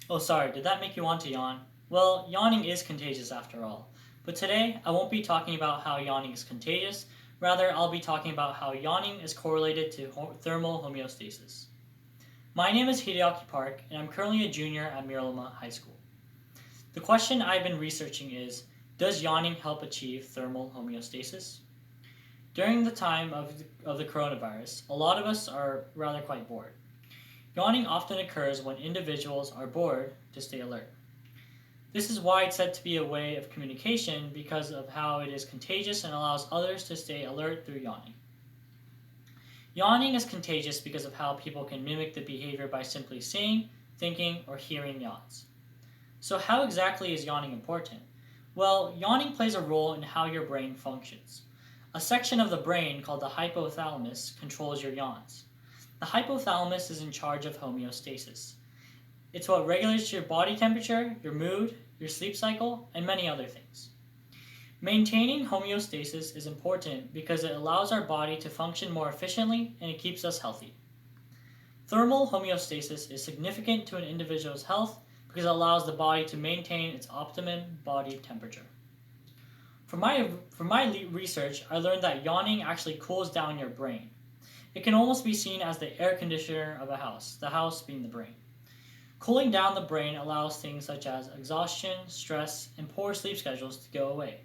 Oh, sorry, did that make you want to yawn? Well, yawning is contagious after all. But today, I won't be talking about how yawning is contagious. Rather, I'll be talking about how yawning is correlated to thermal homeostasis. My name is Hideaki Park, and I'm currently a junior at Miraloma High School. The question I've been researching is, does yawning help achieve thermal homeostasis? During the time of the coronavirus, a lot of us are rather quite bored. Yawning often occurs when individuals are bored to stay alert. This is why it's said to be a way of communication because of how it is contagious and allows others to stay alert through yawning. Yawning is contagious because of how people can mimic the behavior by simply seeing, thinking, or hearing yawns. So, how exactly is yawning important? Well, yawning plays a role in how your brain functions. A section of the brain called the hypothalamus controls your yawns. The hypothalamus is in charge of homeostasis. It's what regulates your body temperature, your mood, your sleep cycle, and many other things. Maintaining homeostasis is important because it allows our body to function more efficiently and it keeps us healthy. Thermal homeostasis is significant to an individual's health because it allows the body to maintain its optimum body temperature. From my research, I learned that yawning actually cools down your brain. It can almost be seen as the air conditioner of a house, the house being the brain. Cooling down the brain allows things such as exhaustion, stress, and poor sleep schedules to go away.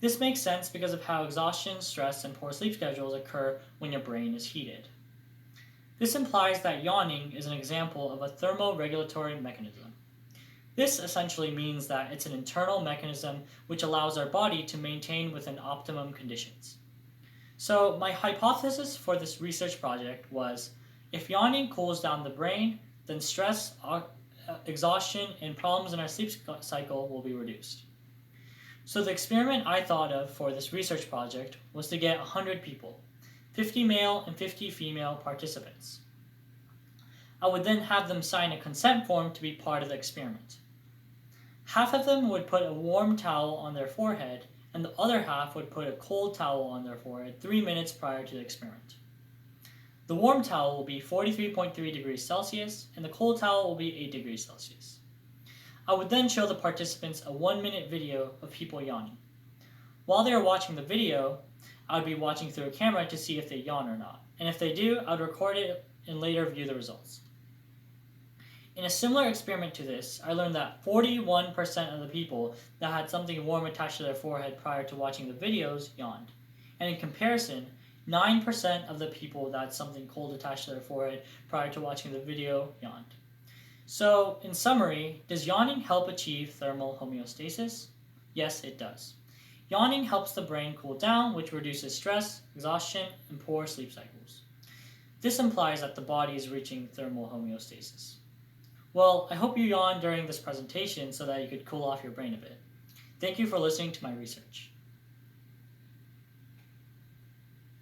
This makes sense because of how exhaustion, stress, and poor sleep schedules occur when your brain is heated. This implies that yawning is an example of a thermoregulatory mechanism. This essentially means that it's an internal mechanism which allows our body to maintain within optimum conditions. So, my hypothesis for this research project was if yawning cools down the brain, then stress, exhaustion, and problems in our sleep cycle will be reduced. So, the experiment I thought of for this research project was to get 100 people, 50 male and 50 female participants. I would then have them sign a consent form to be part of the experiment. Half of them would put a warm towel on their forehead, and the other half would put a cold towel on their forehead 3 minutes prior to the experiment. The warm towel will be 43.3 degrees Celsius, and the cold towel will be 8 degrees Celsius. I would then show the participants a 1-minute video of people yawning. While they are watching the video, I would be watching through a camera to see if they yawn or not, and if they do, I would record it and later view the results. In a similar experiment to this, I learned that 41% of the people that had something warm attached to their forehead prior to watching the videos yawned. And in comparison, 9% of the people that had something cold attached to their forehead prior to watching the video yawned. So, in summary, does yawning help achieve thermal homeostasis? Yes, it does. Yawning helps the brain cool down, which reduces stress, exhaustion, and poor sleep cycles. This implies that the body is reaching thermal homeostasis. Well, I hope you yawned during this presentation so that you could cool off your brain a bit. Thank you for listening to my research.